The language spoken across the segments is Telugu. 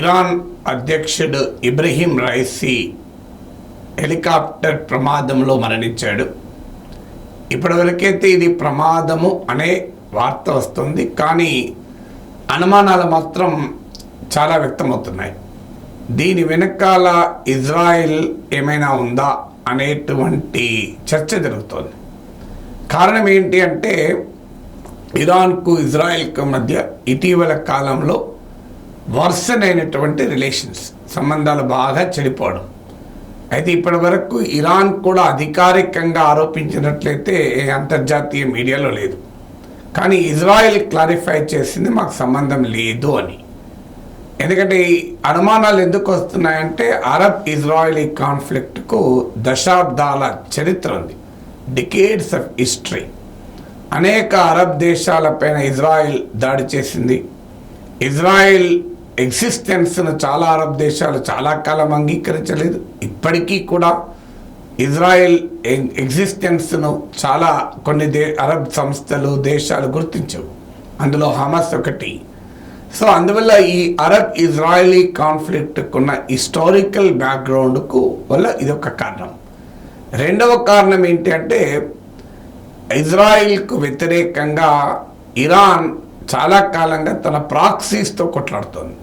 ఇరాన్ అధ్యక్షుడు ఇబ్రహీం రైసీ హెలికాప్టర్ ప్రమాదంలో మరణించాడు. ఇప్పటివరకైతే ఇది ప్రమాదము అనే వార్త వస్తుంది, కానీ అనుమానాలు మాత్రం చాలా వ్యక్తమవుతున్నాయి. దీని వెనకాల ఇజ్రాయెల్ ఏమైనా ఉందా అనేటువంటి చర్చ జరుగుతోంది. కారణం ఏంటి అంటే ఇరాన్కు ఇజ్రాయెల్కు మధ్య ఇటీవల కాలంలో వరుసనైనటువంటి రిలేషన్స్, సంబంధాలు బాగా చెడిపోవడం. అయితే ఇప్పటి వరకు ఇరాన్ కూడా అధికారికంగా ఆరోపించినట్లయితే అంతర్జాతీయ మీడియాలో లేదు, కానీ ఇజ్రాయెల్ క్లారిఫై చేసింది మాకు సంబంధం లేదు అని. ఎందుకంటే ఈ అనుమానాలు ఎందుకు వస్తున్నాయంటే అరబ్ ఇజ్రాయలీ కాన్ఫ్లిక్ట్కు దశాబ్దాల చరిత్ర ఉంది, డికేడ్స్ ఆఫ్ హిస్టరీ. అనేక అరబ్ దేశాలపైన ఇజ్రాయెల్ దాడి చేసింది. ఇజ్రాయెల్ ఎగ్జిస్టెన్స్ను చాలా అరబ్ దేశాలు చాలా కాలం అంగీకరించలేదు. ఇప్పటికీ కూడా ఇజ్రాయెల్ ఎగ్జిస్టెన్స్ను చాలా కొన్ని అరబ్ సంస్థలు దేశాలు గుర్తించవు, అందులో హమాస్ ఒకటి. సో అందువల్ల ఈ అరబ్ ఇజ్రాయలీ కాన్ఫ్లిక్ట్కున్న హిస్టారికల్ బ్యాక్గ్రౌండ్కు వల్ల ఇదొక కారణం. రెండవ కారణం ఏంటి అంటే ఇజ్రాయిల్కు వ్యతిరేకంగా ఇరాన్ చాలా కాలంగా తన ప్రాక్సీస్తో కొట్లాడుతోంది.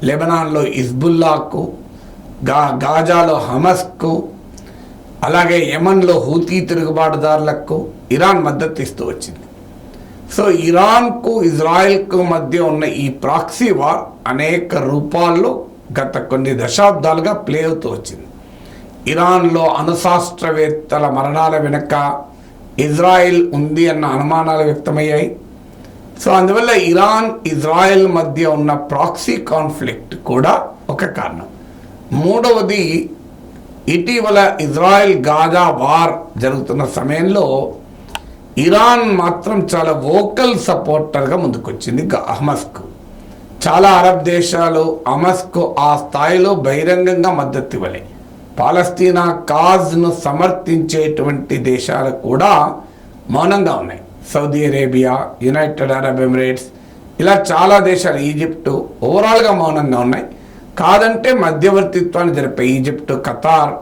లెబనాన్లో హిజ్బుల్లాకు, గాజాలో హమస్కు, అలాగే యమన్లో హూతీ తిరుగుబాటుదారులకు ఇరాన్ మద్దతు ఇస్తూ వచ్చింది. సో ఇరాన్కు ఇజ్రాయెల్కు మధ్య ఉన్న ఈ ప్రాక్సీ వార్ అనేక రూపాల్లో గత కొన్ని దశాబ్దాలుగా ప్లే అవుతూ వచ్చింది. ఇరాన్లో అణుశాస్త్రవేత్తల మరణాల వెనుక ఇజ్రాయెల్ ఉంది అన్న అనుమానాలు వ్యక్తమయ్యాయి. సో అందువల్ల ఇరాన్ ఇజ్రాయెల్ మధ్య ఉన్న ప్రాక్సీ కాన్ఫ్లిక్ట్ కూడా ఒక కారణం. మూడవది, ఇటీవల ఇజ్రాయెల్ గాజా వార్ జరుగుతున్న సమయంలో ఇరాన్ మాత్రం చాలా వోకల్ సపోర్టర్గా ముందుకొచ్చింది హమాస్కు. చాలా అరబ్ దేశాలు హమాస్కు ఆ స్థాయిలో బహిరంగంగా మద్దతు ఇవ్వలే. పాలస్తీనా కాజ్ను సమర్థించేటువంటి దేశాలు కూడా మౌనంగా ఉన్నాయి. Saudi Arabia, United Arab Emirates, ఇలా చాలా దేశాలు, ఈజిప్టు ఓవరాల్గా మౌనంగా ఉన్నాయి. కాదంటే మధ్యవర్తిత్వాన్ని జరిపే ఈజిప్టు, ఖతార్,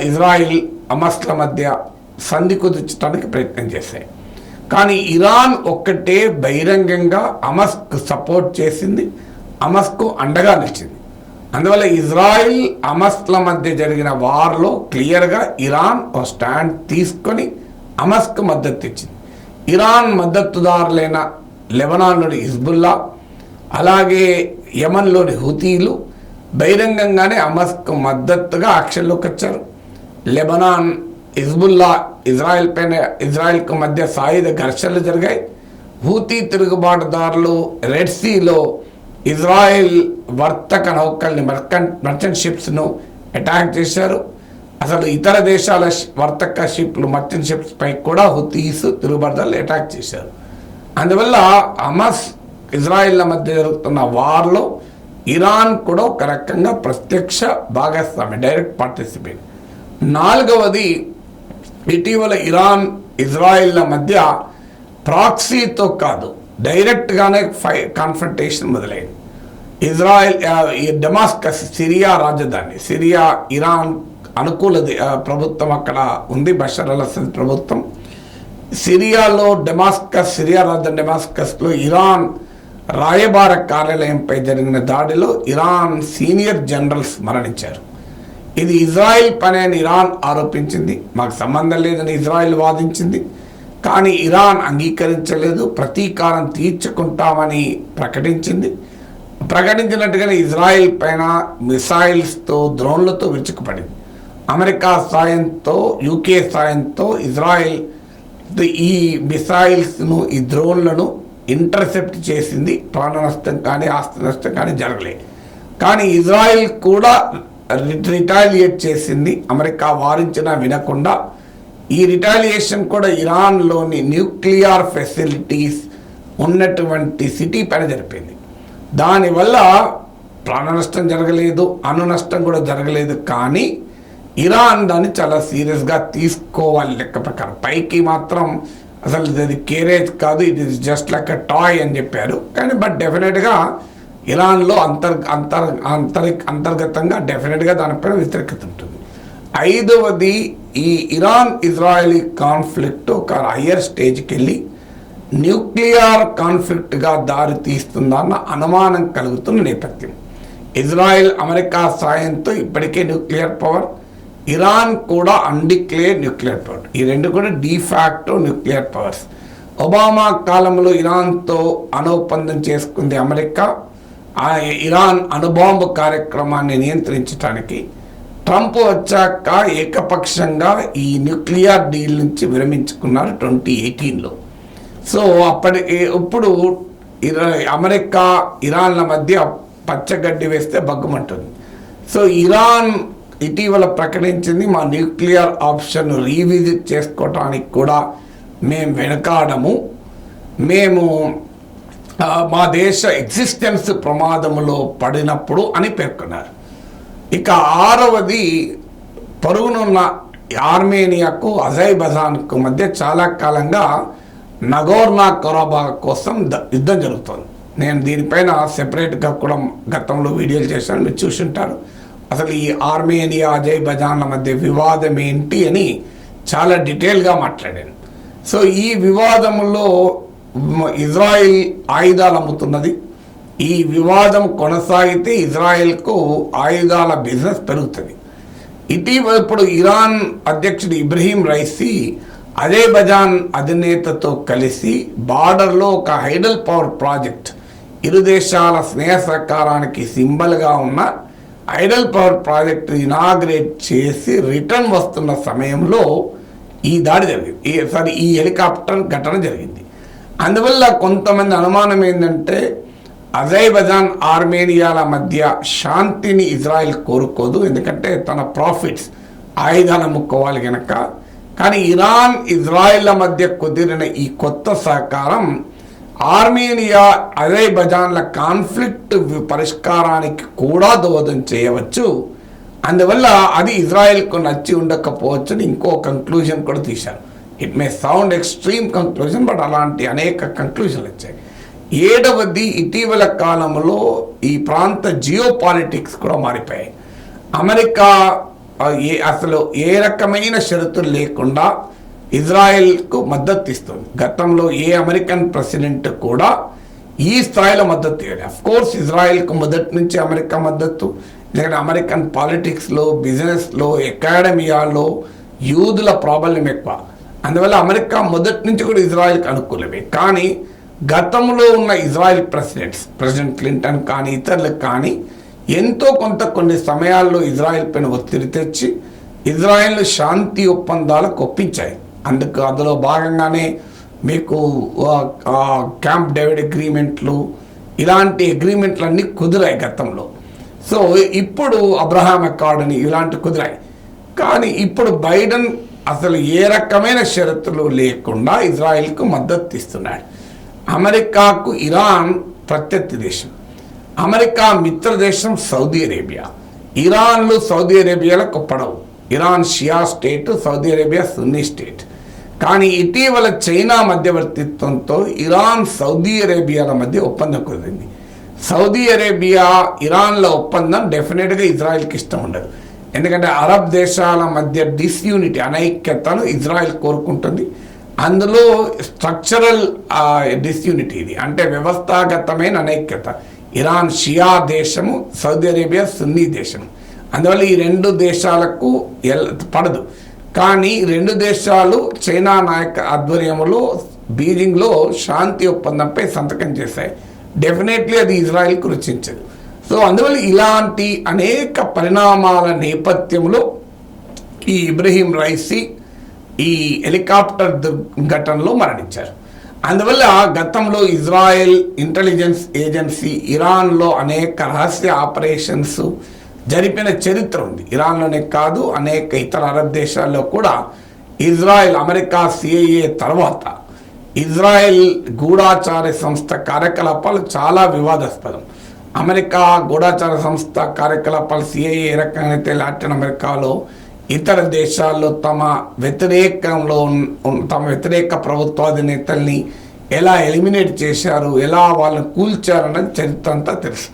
ఇజ్రాయిల్, హమాస్ల మధ్య సంధి కుదుర్చడానికి ప్రయత్నం చేశాయి. కానీ ఇరాన్ ఒక్కటే బహిరంగంగా హమాస్కు సపోర్ట్ చేసింది, హమాస్కు అండగా నిలిచింది. అందువల్ల ఇజ్రాయిల్ హమాస్ల మధ్య జరిగిన వార్లో క్లియర్గా ఇరాన్ ఒక స్టాండ్ తీసుకొని హమాస్కు మద్దతు ఇచ్చింది. ఇరాన్ మద్దతుదారులైన లెబనాన్లోని హిజ్బుల్లా, అలాగే యమన్లోని హూతీలు బహిరంగంగానే హమాస్కు మద్దతుగా యాక్షన్లోకి వచ్చారు. లెబనాన్, హిజ్బుల్లా, ఇజ్రాయెల్కు మధ్య సాయుధ ఘర్షణలు జరిగాయి. హూతీ తిరుగుబాటుదారులు రెడ్ సీలో ఇజ్రాయెల్ వర్తక నౌకల్ని, మర్చెంట్ షిప్స్ను అటాక్ చేశారు. అసలు ఇతర దేశాల వర్తక షిప్లు, మర్చెంట్ షిప్స్ పై కూడా హూతీస్ తిరుగుబాటుదారులు అటాక్ చేశారు. అందువల్ల హమాస్ ఇజ్రాయెల్ల మధ్య జరుగుతున్న వార్లో ఇరాన్ కూడా ఒక రకంగా ప్రత్యక్ష భాగస్వామి, డైరెక్ట్ పార్టిసిపేట్. నాలుగవది, ఇటీవల ఇరాన్ ఇజ్రాయెల్ల మధ్య ప్రాక్సీతో కాదు, డైరెక్ట్గానే కాన్ఫ్రంటేషన్ మొదలైంది. ఇజ్రాయెల్ డమాస్కస్, సిరియా రాజధాని, సిరియా ఇరాన్ అనుకూల ప్రభుత్వం అక్కడ ఉంది, బషర్ అల్ అసద్ ప్రభుత్వం. సిరియాలో డమాస్కస్, సిరియా రాజధాని డమాస్కస్లో ఇరాన్ రాయబార కార్యాలయంపై జరిగిన దాడిలో ఇరాన్ సీనియర్ జనరల్స్ మరణించారు. ఇది ఇజ్రాయెల్ పని అని ఇరాన్ ఆరోపించింది, మాకు సంబంధం లేదని ఇజ్రాయెల్ వాదించింది. కానీ ఇరాన్ అంగీకరించలేదు, ప్రతీకారం తీర్చుకుంటామని ప్రకటించినట్టుగానే ఇజ్రాయెల్ పైన మిసైల్స్తో, డ్రోన్లతో విరుచుకుపడింది. అమెరికా సాయంతో, యూకే సాయంతో ఇజ్రాయెల్ ఈ మిసైల్స్ను, ఈ డ్రోన్లను ఇంటర్సెప్ట్ చేసింది. ప్రాణ నష్టం కానీ ఆస్తి నష్టం కానీ జరగలేదు. కానీ ఇజ్రాయెల్ కూడా రిటాలియేట్ చేసింది, అమెరికా వారించినా వినకుండా. ఈ రిటాలియేషన్ కూడా ఇరాన్లోని న్యూక్లియర్ ఫెసిలిటీస్ ఉన్నటువంటి సిటీ పైన జరిపింది. దానివల్ల ప్రాణ నష్టం జరగలేదు, అణు నష్టం కూడా జరగలేదు. కానీ ఇరాన్ దాన్ని చాలా సీరియస్గా తీసుకోవాలి లెక్క ప్రకారం. పైకి మాత్రం అసలు ఇది కేరేజ్ కాదు, it is just like a toy అని చెప్పారు. కానీ బట్ డెఫినెట్గా ఇరాన్లో అంతర్గతంగా డెఫినెట్గా దానిపైన వ్యతిరేకత ఉంటుంది. ఐదవది, ఈ ఇరాన్ ఇజ్రాయలీ కాన్ఫ్లిక్ట్ ఒక హయ్యర్ స్టేజ్కి వెళ్ళి న్యూక్లియర్ కాన్ఫ్లిక్ట్గా దారి తీస్తుందన్న అనుమానం కలుగుతున్న నేపథ్యం. ఇజ్రాయెల్ అమెరికా సాయంతో ఇప్పటికే న్యూక్లియర్ పవర్, ఇరాన్ కూడా అన్డిక్లేర్డ్ న్యూక్లియర్ పవర్. ఈ రెండు కూడా డిఫాక్టో న్యూక్లియర్ పవర్స్. ఒబామా కాలంలో ఇరాన్తో అనొప్పందం చేసుకుంది అమెరికా. ఇరాన్ అణుబాంబు కార్యక్రమాన్ని నియంత్రించడానికి. ట్రంప్ వచ్చాక ఏకపక్షంగా ఈ న్యూక్లియర్ డీల్ నుంచి విరమించుకున్నారు 2018లో. సో ఇప్పుడు అమెరికా ఇరాన్ల మధ్య పచ్చగడ్డి వేస్తే బగ్గుమంటుంది. సో ఇరాన్ ఇటీవల ప్రకటించింది, మా న్యూక్లియర్ ఆప్షన్ రీవిజిట్ చేసుకోవటానికి కూడా మేము వెనకాడము, మేము మా దేశ ఎగ్జిస్టెన్స్ ప్రమాదంలో పడినప్పుడు అని పేర్కొన్నారు. ఇక ఆరవది, పొరుగునున్న ఆర్మేనియాకు అజర్బైజాన్కు మధ్య చాలా కాలంగా నగోర్నో కరాబాఖ్ కోసం యుద్ధం జరుగుతుంది. నేను దీనిపైన సెపరేట్గా కూడా గతంలో వీడియోలు చేశాను, మీరు చూసుంటారు. అసలు ఈ ఆర్మేనియా అజర్బైజాన్ల మధ్య వివాదం ఏంటి అని చాలా డీటెయిల్గా మాట్లాడాను. సో ఈ వివాదంలో ఇజ్రాయిల్ ఆయుధాలు అమ్ముతున్నది. ఈ వివాదం కొనసాగితే ఇజ్రాయెల్కు ఆయుధాల బిజినెస్ పెరుగుతుంది. ఇటీవల ఇప్పుడు ఇరాన్ అధ్యక్షుడు ఇబ్రహీం రైసీ అజర్బైజాన్ అధినేతతో కలిసి బార్డర్లో ఒక హైడల్ పవర్ ప్రాజెక్ట్, ఇరు దేశాల స్నేహ సహకారానికి సింబల్గా ఉన్న హైడల్ పవర్ ప్రాజెక్ట్ ఇనాగ్రేట్ చేసి రిటర్న్ వస్తున్న సమయంలో ఈ దాడి జరిగింది, ఈ హెలికాప్టర్ ఘటన జరిగింది. అందువల్ల కొంతమంది అనుమానం ఏంటంటే అజర్బైజాన్ ఆర్మేనియాల మధ్య శాంతిని ఇజ్రాయెల్ కోరుకోదు, ఎందుకంటే తన ప్రాఫిట్స్ ఆయుధాలు అమ్ముకోవాలి కనుక. కానీ ఇరాన్ ఇజ్రాయెల్ల మధ్య కుదిరిన ఈ కొత్త సహకారం ఆర్మేనియా అజర్బైజాన్ల కాన్ఫ్లిక్ట్ పరిష్కారానికి కూడా దోహదం చేయవచ్చు. అందువల్ల అది ఇజ్రాయెల్కు నచ్చి ఉండకపోవచ్చు అని ఇంకో కంక్లూజన్ కూడా తీశారు. It may sound extreme conclusion, but అలాంటి అనేక కంక్లూజన్లు వచ్చాయి. ఏడవది, ఇటీవల కాలంలో ఈ ప్రాంత జియో పాలిటిక్స్ కూడా మారిపోయాయి. అమెరికా అసలు ఏ రకమైన షరతులు లేకుండా ఇజ్రాయెల్కు మద్దతు ఇస్తుంది. గతంలో ఏ అమెరికన్ ప్రెసిడెంట్ కూడా ఈ స్థాయిలో మద్దతు ఇవ్వాలి. అఫ్కోర్స్ ఇజ్రాయెల్కు మొదటి నుంచి అమెరికా మద్దతు, ఎందుకంటే అమెరికన్ పాలిటిక్స్లో, బిజినెస్లో, అకాడమియాలో యూదుల ప్రాబల్యం ఎక్కువ. అందువల్ల అమెరికా మొదటి నుంచి కూడా ఇజ్రాయెల్కి అనుకూలమే. కానీ గతంలో ఉన్న ఇజ్రాయెల్ ప్రెసిడెంట్ క్లింటన్ కానీ ఇతరులకు కానీ ఎంతో కొంత కొన్ని సమయాల్లో ఇజ్రాయెల్ పైన ఒత్తిడి తెచ్చి ఇజ్రాయెల్ శాంతి ఒప్పందాలకు ఒప్పించాయి. అందులో భాగంగానే మీకు క్యాంప్ డేవిడ్ అగ్రిమెంట్లు, ఇలాంటి అగ్రిమెంట్లు అన్నీ కుదిరాయి గతంలో. సో ఇప్పుడు అబ్రహాం అకార్డ్ ఇలాంటి కుదిరాయి. కానీ ఇప్పుడు బైడెన్ అసలు ఏ రకమైన షరతులు లేకుండా ఇజ్రాయెల్కు మద్దతు ఇస్తున్నాడు. అమెరికాకు ఇరాన్ ప్రత్యర్థి దేశం, అమెరికా మిత్ర దేశం సౌదీ అరేబియా. ఇరాన్లు సౌదీ అరేబియాలకు పడవు. ఇరాన్ షియా స్టేట్, సౌదీ అరేబియా సున్నీ స్టేట్. కానీ ఇటీవల చైనా మధ్యవర్తిత్వంతో ఇరాన్ సౌదీ అరేబియాల మధ్య ఒప్పందం కుదిరింది. సౌదీ అరేబియా ఇరాన్ల ఒప్పందం డెఫినెట్గా ఇజ్రాయెల్కి ఇష్టం ఉండదు, ఎందుకంటే అరబ్ దేశాల మధ్య డిస్యూనిటీ, అనైక్యతను ఇజ్రాయెల్ కోరుకుంటుంది. అందులో స్ట్రక్చరల్ డిస్యూనిటీ ఇది, అంటే వ్యవస్థాగతమైన అనైక్యత. ఇరాన్ షియా దేశము, సౌదీ అరేబియా సున్నీ దేశము. అందువల్ల ఈ రెండు దేశాలకు పడదు. కానీ రెండు దేశాలు చైనా నాయక ఆధ్వర్యంలో బీజింగ్లో శాంతి ఒప్పందంపై సంతకం చేశాయి. డెఫినెట్లీ అది ఇజ్రాయెల్కు రుచించదు. సో అందువల్ల ఇలాంటి అనేక పరిణామాల నేపథ్యంలో ఈ ఇబ్రహీం రైసీ ఈ హెలికాప్టర్ ఘటనలో మరణించారు. అందువల్ల గతంలో ఇజ్రాయెల్ ఇంటెలిజెన్స్ ఏజెన్సీ ఇరాన్లో అనేక రహస్య ఆపరేషన్స్ జరిపిన చరిత్ర ఉంది. ఇరాన్లోనే కాదు, అనేక ఇతర అరబ్ దేశాల్లో కూడా ఇజ్రాయెల్, అమెరికా సిఐఏ తర్వాత ఇజ్రాయెల్ గూఢాచార సంస్థ కార్యకలాపాలు చాలా వివాదాస్పదం. అమెరికా గూఢాచార సంస్థ కార్యకలాపాలు సిఐఏ ఏ రకంగా అయితే లాటిన్ అమెరికాలో ఇతర దేశాల్లో తమ వ్యతిరేక ప్రభుత్వాధినేతల్ని ఎలా ఎలిమినేట్ చేశారు, ఎలా వాళ్ళని కూల్చారన్నది చరిత్ర అంతా తెలుసు.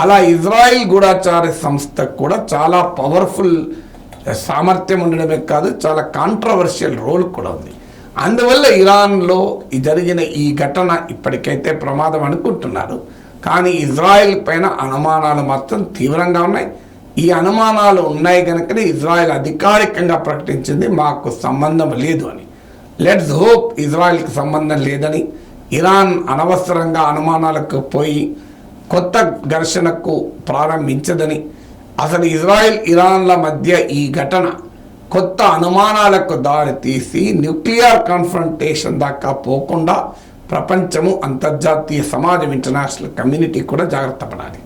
అలా ఇజ్రాయిల్ గూఢాచార సంస్థకు కూడా చాలా పవర్ఫుల్ సామర్థ్యం ఉండడమే కాదు, చాలా కాంట్రవర్షియల్ రోల్ కూడా ఉంది. అందువల్ల ఇరాన్లో జరిగిన ఈ ఘటన ఇప్పటికైతే ప్రమాదం అనుకుంటున్నారు. కానీ ఇజ్రాయెల్ పైన అనుమానాలు మాత్రం తీవ్రంగా ఉన్నాయి. ఈ అనుమానాలు ఉన్నాయి కనుకనే ఇజ్రాయెల్ అధికారికంగా ప్రకటించింది మాకు సంబంధం లేదు అని. లెట్స్ హోప్ ఇజ్రాయెల్కి సంబంధం లేదని, ఇరాన్ అనవసరంగా అనుమానాలకు పోయి కొత్త ఘర్షణకు ప్రారంభించదని, అసలు ఇజ్రాయెల్ ఇరాన్ల మధ్య ఈ ఘటన కొత్త అనుమానాలకు దారితీసి న్యూక్లియర్ కాన్ఫ్రంటేషన్ దాకా పోకుండా ప్రపంచము, అంతర్జాతీయ సమాజం, ఇంటర్నేషనల్ కమ్యూనిటీ కూడా జాగ్రత్త పడాలి.